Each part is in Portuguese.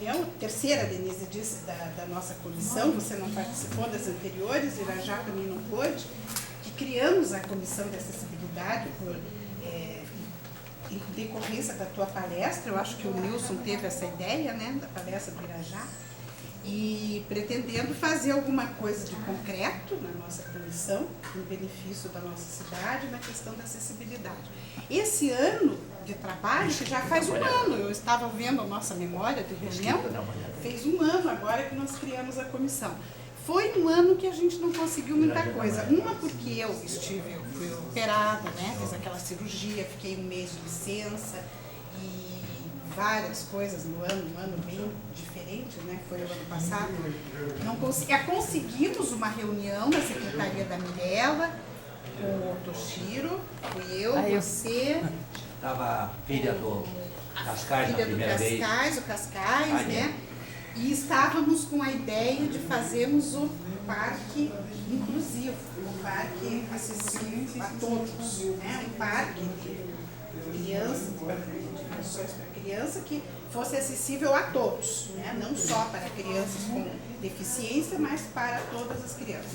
reunião, terceira, Denise disse, da nossa comissão, você não participou das anteriores, Irajá também não pôde, que criamos a Comissão de Acessibilidade em decorrência da tua palestra. Eu acho que o Nilson teve essa ideia, né, da palestra do Irajá, e pretendendo fazer alguma coisa de concreto na nossa comissão, em benefício da nossa cidade, na questão da acessibilidade. Esse ano de trabalho, que já faz um ano, eu estava vendo a nossa memória de reunião, fez um ano agora que nós criamos a comissão. Foi um ano que a gente não conseguiu muita coisa. Uma porque eu fui operada, né, fiz aquela cirurgia, fiquei um mês de licença, e várias coisas no ano, um ano bem diferente, né? Foi o ano passado. Não conseguimos uma reunião na Secretaria da Mirella, com o Toshiro, fui eu, você. Estava filha do Cascais na primeira vez. O Cascais, né? E estávamos com a ideia de fazermos o parque inclusivo, um parque acessível a todos, né? Um parque de crianças, de diversões para criança que fosse acessível a todos, né? Não só para crianças com deficiência, mas para todas as crianças.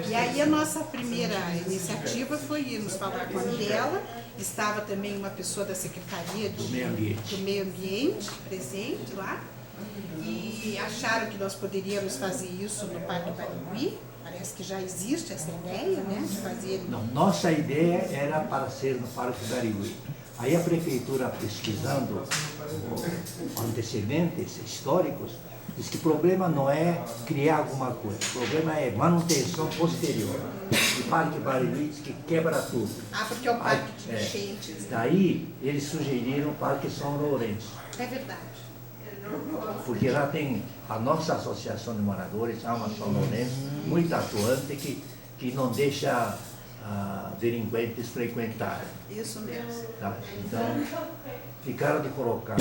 E aí a nossa primeira iniciativa foi irmos falar com a Mirella, estava também uma pessoa da Secretaria do Meio Ambiente presente lá, e acharam que nós poderíamos fazer isso no Parque Barigui. Parece que já existe essa ideia, né, de fazer... Não, nossa ideia era para ser no Parque Barigui. Aí a prefeitura, pesquisando antecedentes históricos, diz que o problema não é criar alguma coisa, o problema é manutenção posterior. O Parque Barigui diz que quebra tudo. Ah, porque é o parque de enchentes. Daí eles sugeriram o Parque São Lourenço. É verdade. Porque lá tem a nossa associação de moradores, a Alma São Lourenço, muito atuante, que não deixa delinquentes frequentarem. Isso mesmo. Tá? Então, ficaram de colocar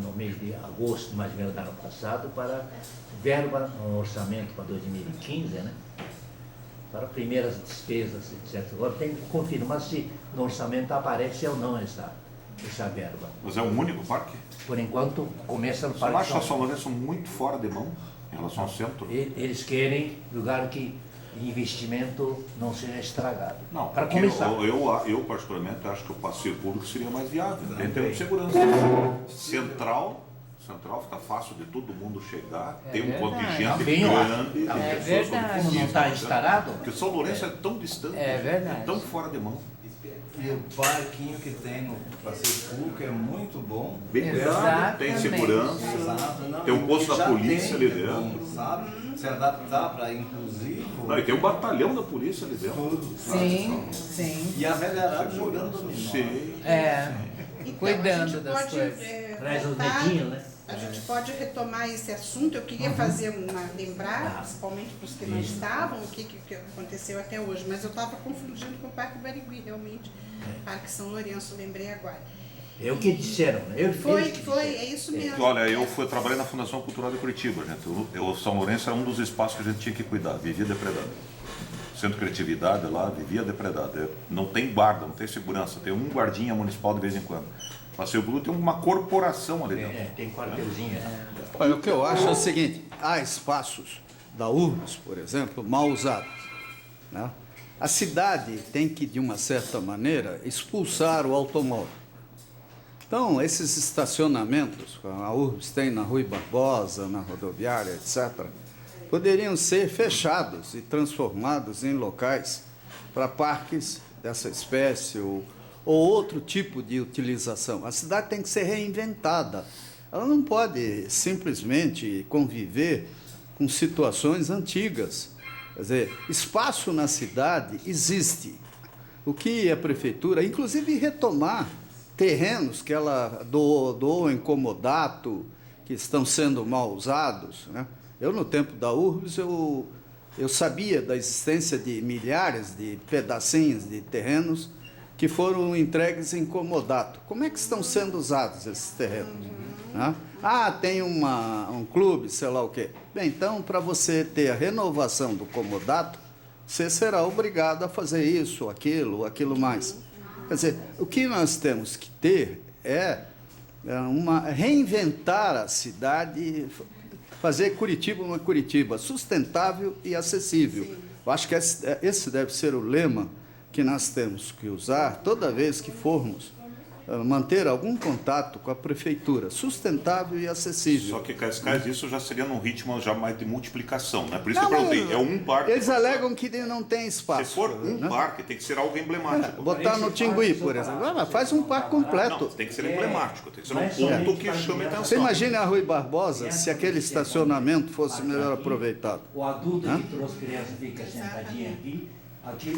no mês de agosto, mais ou menos do ano passado, para verba no orçamento para 2015, né? Para primeiras despesas, etc. Agora tem que confirmar se no orçamento aparece ou não essa verba. Mas é um único parque? Por enquanto, começa no Você Parque acha que São Lourenço muito fora de mão em relação ao centro? Eles querem lugar que investimento não seja estragado. Não, para porque começar. eu particularmente acho que o passeio público seria mais viável, em termos de segurança. Central fica fácil de todo mundo chegar, tem um contingente grande de pessoas. Como não está instalado? Porque São Lourenço é tão distante, é tão fora de mão. E o parquinho que tem no passeio público é muito bom. Bem grande, tem segurança, tem um posto da polícia ali dentro. Sabe? Se adaptar para inclusive. Não, e tem um batalhão da polícia ali dentro. Tudo. Sim, sim. E a velharada jogando dominó. Sim. Então, Cuidando das coisas. Traz os netinhos, né? A gente pode retomar esse assunto. Eu queria lembrar, principalmente para os que não estavam, o que aconteceu até hoje, mas eu estava confundindo com o Parque Barigui, realmente. Parque São Lourenço, lembrei agora. É o que disseram, né? Foi, é isso mesmo. Olha, eu trabalhei na Fundação Cultural de Curitiba, gente. O São Lourenço era um dos espaços que a gente tinha que cuidar, vivia depredado. Centro de Criatividade lá, vivia depredado. Não tem guarda, não tem segurança, tem um guardinha municipal de vez em quando. Passeio Público tem uma corporação ali dentro. Tem quartelzinho. Olha, o que eu acho é o seguinte, há espaços da URBS, por exemplo, mal usados, né? A cidade tem que, de uma certa maneira, expulsar o automóvel. Então, esses estacionamentos, a URBS tem na Rui Barbosa, na rodoviária, etc., poderiam ser fechados e transformados em locais para parques dessa espécie ou outro tipo de utilização. A cidade tem que ser reinventada. Ela não pode simplesmente conviver com situações antigas. Quer dizer, espaço na cidade existe. O que a prefeitura, inclusive retomar terrenos que ela doou em comodato, que estão sendo mal usados, né? Eu, no tempo da URBS, eu sabia da existência de milhares de pedacinhos de terrenos que foram entregues em comodato. Como é que estão sendo usados esses terrenos? Né? Ah, tem um clube, sei lá o quê. Bem, então, para você ter a renovação do comodato, você será obrigado a fazer isso, aquilo mais. Quer dizer, o que nós temos que ter é reinventar a cidade, fazer Curitiba uma Curitiba sustentável e acessível. Sim. Eu acho que esse deve ser o lema que nós temos que usar toda vez que formos manter algum contato com a prefeitura, sustentável e acessível. Só que Cascais, isso já seria num ritmo já mais de multiplicação, né? Por isso que eu perguntei, é um parque. Eles alegam que não tem espaço. Se for um parque, tem que ser algo emblemático. Botar no Tingui, por exemplo. Faz um parque completo. Não, tem que ser emblemático, tem que ser um ponto que chame atenção. Você imagina a Rui Barbosa se aquele estacionamento fosse melhor aproveitado. O adulto que trouxe criança fica sentadinho aqui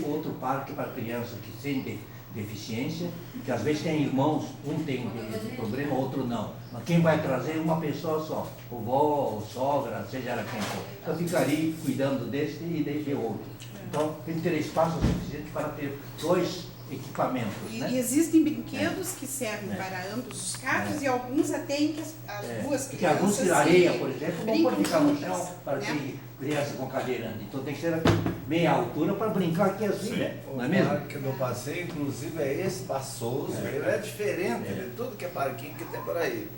outro parque para crianças que têm deficiência, que às vezes tem irmãos, um tem problema, outro não. Mas quem vai trazer uma pessoa só, o vó, ou sogra, seja ela quem for. Então fica ali cuidando desse e de outro. Então tem que ter espaço suficiente para ter 2 equipamentos. E existem brinquedos que servem para ambos os casos e alguns até em que as duas Porque alguns crianças de areia, por exemplo, não brincam pode ficar no juntas, chão para né? ter criança com cadeirante. Então tem que ser meia altura para brincar aqui assim, né? O Não é mesmo? parque do passeio, inclusive, é espaçoso, ele é diferente de tudo que é parquinho que tem por aí.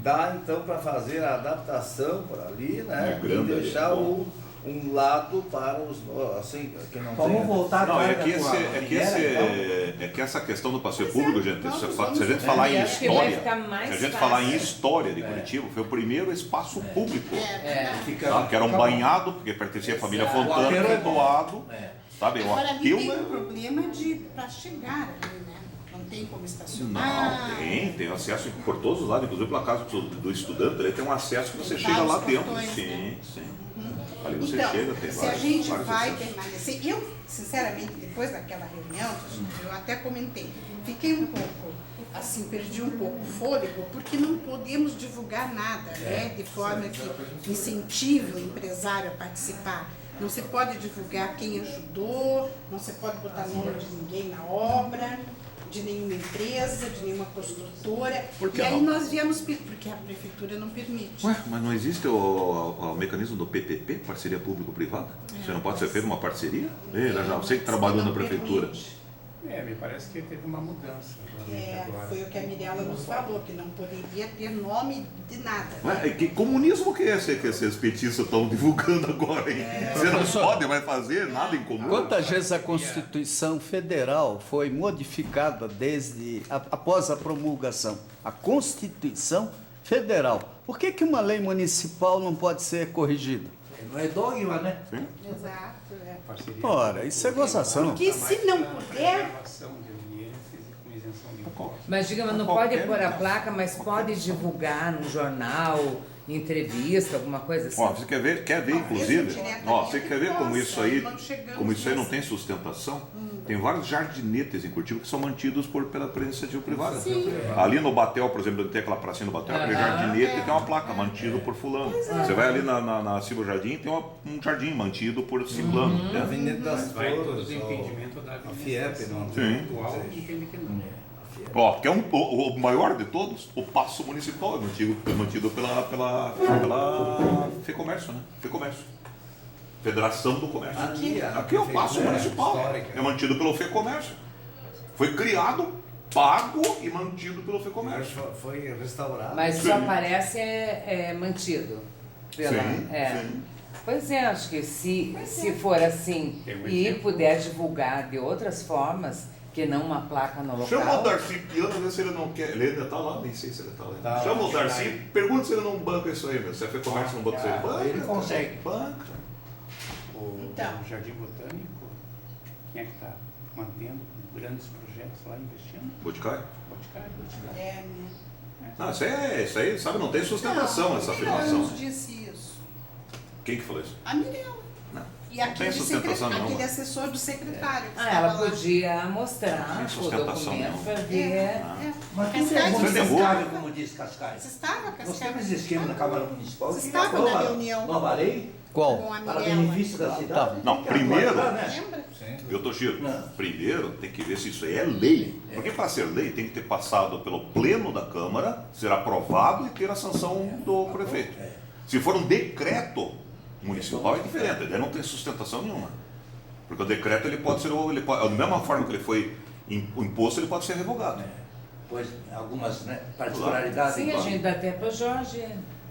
Dá então para fazer a adaptação por ali, né? É grande, e deixar bom. um lado para os assim, que não Vamos tem. voltar Não, atrás é que, da tua é que essa questão do passeio público, gente, vamos, se a vamos. gente falar em acho que vai história, ficar mais se a gente fácil. falar em história de Curitiba, foi o primeiro espaço público, Fica, que era um banhado, porque pertencia à família Exato. Fontana, O aterro é bom. doado, É. sabe? Agora ali Aquilo tem é- um problema para chegar ali, né? Não tem como Não, estacionar. tem acesso por todos os lados, inclusive pela casa do estudante, ele tem um acesso que você Tem chega lá vários dentro. portões, Sim, né? sim. Ali você Então, chega, tem se a vários, gente vários vai acessos. permanecer, eu, sinceramente, depois daquela reunião, eu até comentei, fiquei um pouco, assim, perdi um pouco o fôlego, porque não podemos divulgar nada, né, de forma que incentive o empresário a participar. Não se pode divulgar quem ajudou, não se pode botar nome de ninguém na obra, de nenhuma empresa, de nenhuma construtora. Por que e aí não? nós viemos, porque a prefeitura não permite. Ué, mas não existe o mecanismo do PPP, parceria público-privada? Você não pode ser feita uma parceria? Veja, já você que trabalhou na prefeitura. Me parece que teve uma mudança. Agora. Foi o que a Mirella nos falou, que não poderia ter nome de nada. Ué, que comunismo que é esse que esses petistas estão divulgando agora, hein? Você não pode mais fazer nada em comum? Quantas vezes a Constituição Federal foi modificada após a promulgação? A Constituição Federal. Por que uma lei municipal não pode ser corrigida? não é dogma, né? Exato, Parceria Ora, isso é gozação. Porque se não puder, gravação de audiências e com isenção de impostos. Mas digamos, não pode pôr a placa, mas pode divulgar num jornal, em entrevista, alguma coisa assim. Ó, você quer ver inclusive, diretamente ó, você quer ver como possa, isso aí, não chegamos como isso aí não nessa. tem sustentação? Tem vários jardinetes em Curitiba que são mantidos pela iniciativa privada. Ali no Batel, por exemplo, tem aquela pracinha no Batel, aquele jardinete tem uma placa, mantido por fulano. Você vai ali na Silva Jardim, tem um jardim mantido por ciclano. A né? Avenida das Vai todo Flores, o entendimento da a FIEP, não. Sim. atual, entende que não. Ó, que é o maior de todos, o Paço Municipal, é mantido pela FEComércio, né? FEComércio. Federação do Comércio. Aqui é o Paço Municipal, é mantido pelo FEComércio. Foi criado, pago e mantido pelo FEComércio. Foi restaurado. Mas Sim. só parece mantido. Pela, Sim, é. sim. Pois é, acho que se for assim Tem um e exemplo. puder divulgar de outras formas, que não uma placa no local. Chama o Darcy Piano, vê se ele não quer. Ele ainda tá lá, nem sei se ele tá lá. Tá. Chama o Darcy, pergunta se ele não banca isso aí, meu. Se a FEComércio não banca isso aí. Banca, ele consegue. Banca. Então. O Jardim Botânico, quem é que está mantendo grandes projetos lá, investindo? Boticário? Boticário. né? Não, isso aí, sabe, não tem sustentação essa afirmação. Não disse isso. Quem que falou isso? A Mirella. Não. E Não aquele, tem sustentação nenhuma. aquele assessor do secretário. que Ah, ela estava lá. podia mostrar Tem o sustentação documento nenhuma. para ver. Mas tudo é Cascais, bom você descascalho, derruba. como diz Cascais. Você estava, Nós Cascais? temos esquema na Câmara Municipal. Você que estava aprova na reunião. Nova lei Qual? Com a para Mirella. benefício da cidade. Não, Tem que primeiro- aguardar, né? Lembra? Viu, Toshiro? Não. Primeiro tem que ver se isso aí é lei. Porque para ser lei tem que ter passado pelo pleno da Câmara, ser aprovado e ter a sanção do prefeito. Se for um decreto municipal é diferente, ele não tem sustentação nenhuma. Porque o decreto ele pode ser, da mesma forma que ele foi imposto, ele pode ser revogado. pois, algumas, né, particularidades. Sim, a gente dá até para o Jorge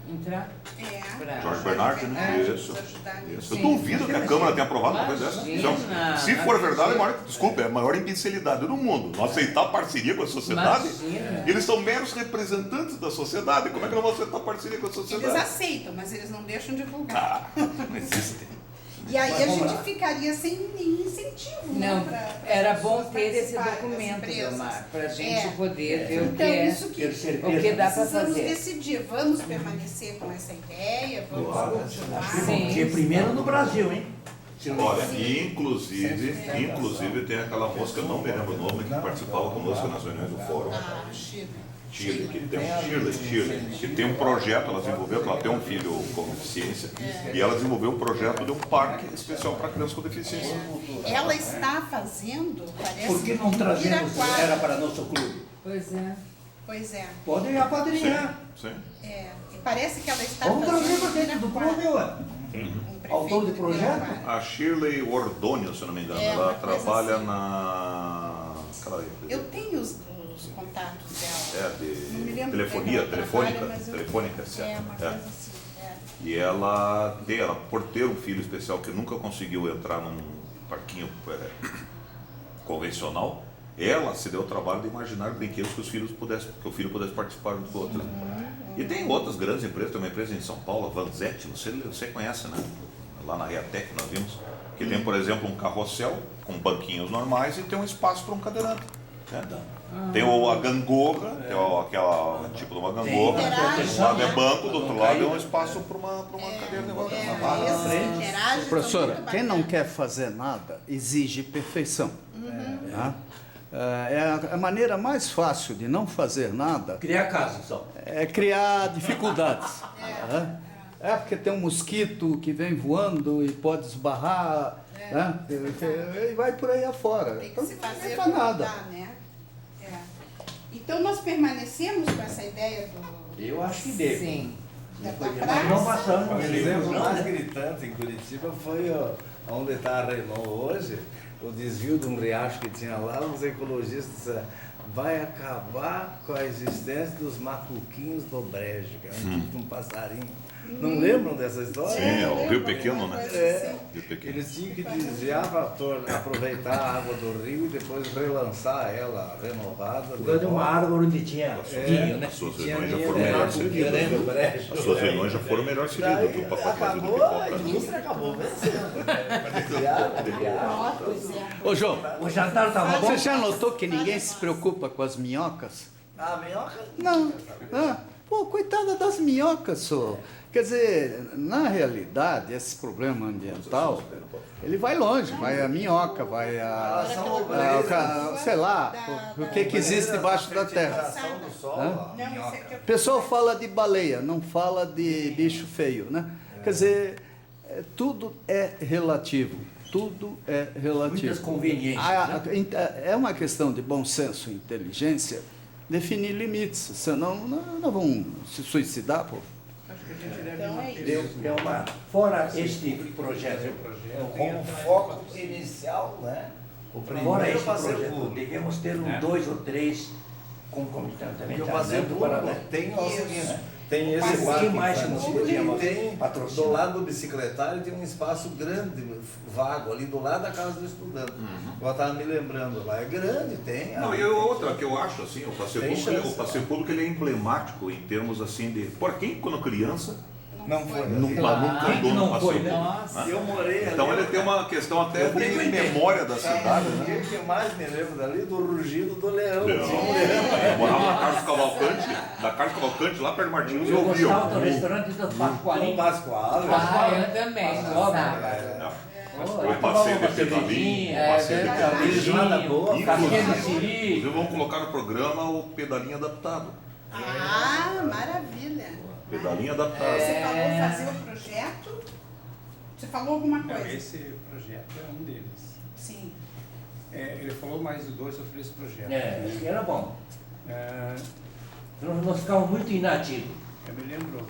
entrar. Pra- Jorge Bernardi, né? É, Isso. nos ajudar nisso. Isso. Eu Sim. duvido que a Câmara tenha aprovado uma coisa dessa. Imagina, Se for imagina. verdade, desculpa, é a maior imbecilidade do mundo. Não aceitar parceria com a sociedade. Imagina. Eles são meros representantes da sociedade. Como é que não vão aceitar parceria com a Eles sociedade? aceitam, mas eles não deixam divulgar. Não existe. E aí a gente ficaria sem nenhum incentivo, né? Não, pra era as bom pessoas ter esse participarem das documento, empresas. Delmar, para a gente É. poder ver o que Então, é, isso que ter certeza. o que dá para precisamos fazer. decidir. Vamos permanecer com essa ideia? Vamos continuar? Sim. Porque primeiro no Brasil, hein? Se não- Olha, e inclusive tem aquela moça, que eu não me lembro o nome, que participava conosco nas reuniões do fórum. Ah, Chile. Shirley, que tem um projeto, ela desenvolveu, que ela tem um filho com deficiência, e ela desenvolveu um projeto de um parque especial para crianças com deficiência. Ela está fazendo, parece, Por que não trazemos Piraquara. ela para nosso clube? Pois é. Pois é. Podem apadrinhar. Sim. É. E parece que ela está Vamos trazer fazendo para dentro do clube, ué. um prefeito Autor de projeto? Piraquara. A Shirley Ordônio, se eu não me engano, É, ela uma coisa trabalha assim. na. Eu tenho os contatos dela. Não me De lembro telefonia, onde ela telefônica, trabalha, mas eu- telefônica, É, certo? uma É. coisa assim. É. E ela, por ter um filho especial que nunca conseguiu entrar num parquinho convencional, ela se deu o trabalho de imaginar brinquedos que o filho pudesse participar dos outros. E tem outras grandes empresas, tem uma empresa em São Paulo, a Vanzetti, você conhece, né? Lá na Reatec nós vimos, que tem, por exemplo, um carrossel com banquinhos normais e tem um espaço para um cadeirante. Né? Tem a gangorra, que é aquela tipo de uma gangorra, Interage, do lado é né? banco, do outro lado é um espaço para uma cadeira de rodas. Esses interagens são Professora, muito quem não bacanas. quer fazer nada exige perfeição. Tá? É a maneira mais fácil de não fazer nada Criar casa só. é criar dificuldades. Né? É porque tem um mosquito que vem voando e pode esbarrar, né? E vai por aí afora. Tem que Então, se ninguém fazer faz nada. mudar, né? É. Então nós permanecemos com essa ideia do, Eu acho que deve. Sim. da Depois de praça. não passamos. O exemplo Não, mais né? gritante em Curitiba foi onde está a Renault hoje, o desvio de um riacho que tinha lá, os ecologistas disseram, vai acabar com a existência dos macuquinhos do brejo, que é um tipo de um passarinho. Não lembram dessa história? Sim, é o lembro, Rio Pequeno, uma né? coisa É. assim. Rio Pequeno. Eles tinham que desviar para aproveitar a água do rio e depois relançar ela renovada. Por causa de uma árvore onde tinha espinho, né? As suas Tinha reuniões já linha foram de melhor macuquinhos seguidas. do brejo. As suas reuniões já foram melhor seguidas do que o papai fazia do Acabou, a pipoca. indústria acabou vencendo. Desviaram. Pois é. Ô, João, O jantar estava bom? você já notou que ninguém se preocupa com as minhocas? A minhoca Não. Pô, coitada das minhocas, só. Quer dizer, na realidade, esse problema ambiental, ele vai longe, vai a minhoca, vai sei lá, o que existe debaixo da terra. fertilização do solo, Hã? a Não, isso minhoca. é que eu... O pessoal fala de baleia, não fala de bicho feio, né? Quer dizer, tudo é relativo. Tudo é relativo. Muitas conveniências, né? É uma questão de bom senso e inteligência definir limites, senão nós vamos se suicidar, pô. Então é isso. Fora este projeto, Como foco inicial, né? O fora primeiro este passeio projeto, público. devemos ter dois ou três concomitantemente. Porque o passeio andando para público lá. tem o seguinte, Né? tem esse Mas parque quem mais infantil podíamos e tem patrocinar? do lado do bicicletário tem um espaço grande, vago ali do lado da casa do estudante. Eu estava me lembrando lá, é grande, tem. Não, e outra que eu acho assim, o Tem chance. passeio público ele é emblemático em termos assim de. Por quem quando criança Não foi. nunca Quem que andou no não passeio foi, né? público. Nossa. Eu morei ali. Então ele tem uma questão até Eu de frequentei. memória da cidade, O né? que mais me lembro dali do rugido do leão. Leão. Tinha um leão. Eu morava na Carlos Cavalcante, da Carlos Martins, Eu eu ouvi. gostava do restaurante do Pascoalim. Um Pascoal. Ah, eu também. Pascoal, Eu passei de pedalinho, passei de Aqueles lá da boa. Casquinha de Inclusive siri. vamos colocar no programa o pedalinho adaptado. Ah, maravilha. Pedalinho adaptado. Você falou fazer o projeto? Você falou alguma Não, coisa? esse projeto é um deles. Sim. Ele falou mais de 2 ou 3 projetos. Era bom. É, Nós ficávamos muito inativos. eu me lembro